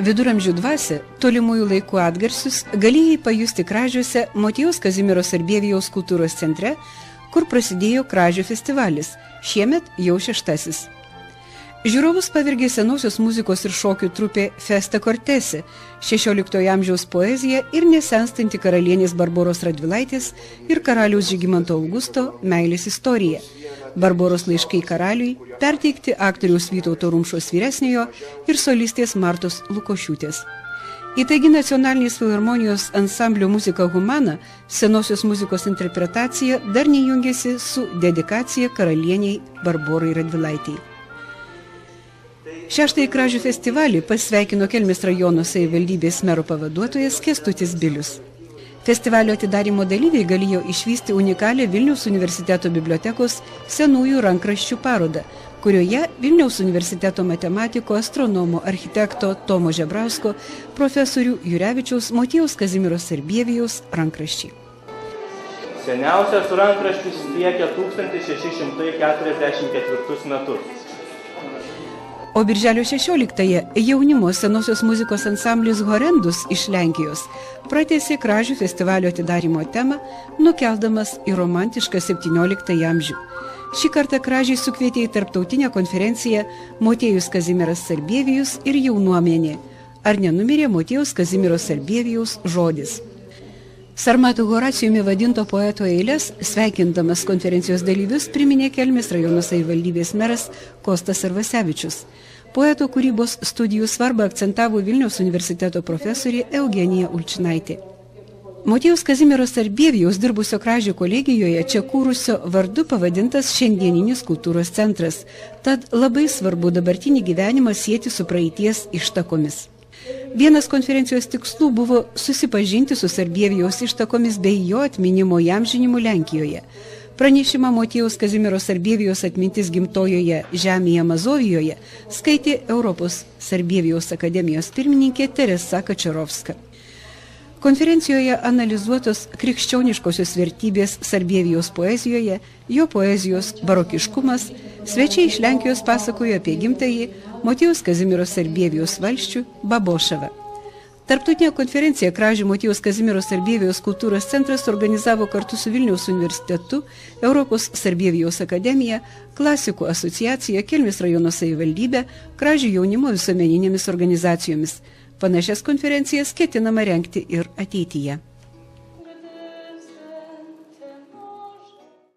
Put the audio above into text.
Viduramžių dvasią, tolimųjų laikų atgarsius galėjai pajusti Kražiuose Motiejaus Kazimiero Sarbievijaus kultūros centre, kur prasidėjo Kražių festivalis, šiemet jau 6. Žiūrovus pavirgė senosios muzikos ir šokių trupė Festa Cortese, 16 amžiaus poezija ir nesenstanti karalienės Barboros Radvilaitės ir karaliaus Žygimanto Augusto meilės istorija. Barboros laiškai karaliui, perteikti aktoriaus Vytauto Rumšos vyresniojo ir solistės Martos Lukošiūtės. Įtaigi Nacionalinės filharmonijos ansamblio muzika humana senosios muzikos interpretacija dar nejungėsi su dedikacija karalieniai Barborai Radvilaitei. 6. Kražių festivalį pasveikino Kelmės rajono savivaldybės mero pavaduotojas Kęstutis Bilius. Festivalio atidarymo dalyviai galėjo išvysti unikalią Vilniaus universiteto bibliotekos senųjų rankraščių parodą, kurioje Vilniaus universiteto matematiko, astronomo, architekto Tomo Žebrausko, profesorių Jurevičiaus Motiejaus Kazimiero Sarbievijaus rankraščiai. Seniausias rankraštis siekia 1644 metus. O birželio 16-ąją jaunimo senosios muzikos ansamblis Horendus iš Lenkijos pratęsė Kražių festivalio atidarymo temą, nukeldamas į romantišką 17 amžių. Šį kartą Kražiai sukvietė į tarptautinę konferenciją Motiejus Kazimieras Sarbievijus ir jaunuomenė. Ar nenumirė Motiejaus Kazimiero Sarbievijaus žodis? Sarmatų Horacijumi vadinto poeto eilės, sveikindamas konferencijos dalyvius, priminė Kelmės rajono savivaldybės meras Kostas Arvasevičius. Poeto kūrybos studijų svarbą akcentavo Vilniaus universiteto profesorė Eugenija Ulčinaitė. Motiejaus Kazimiero Sarbievijaus dirbusio Kražių kolegijoje čia kūrusio vardu pavadintas šiandieninis kultūros centras, tad labai svarbu dabartinį gyvenimą sieti su praeities ištakomis. Vienas konferencijos tikslų buvo susipažinti su Sarbievijaus ištakomis bei jo atminimo įamžinimu Lenkijoje. Pranešimą Motiejaus Kazimiero Sarbievijaus atmintis gimtojoje žemėje Mazovijoje skaitė Europos Sarbievijaus akademijos pirmininkė Teresa Kačarovska. Konferencijoje analizuotos krikščioniškosios vertybės Sarbievijaus poezijoje, jo poezijos barokiškumas, svečiai iš Lenkijos pasakojo apie gimtąjį Motiejaus Kazimiero Sarbievijaus valsčių Babošavą. Tarptautinę konferenciją Kražių Motiejaus Kazimiero Sarbievijaus kultūros centras organizavo kartu su Vilniaus universitetu, Europos Sarbievijaus akademija, Klasikų asociacija, Kelmės rajono savivaldybė, Kražių jaunimo visuomeninėmis organizacijomis. Panašias konferencijas ketinama rengti ir ateityje.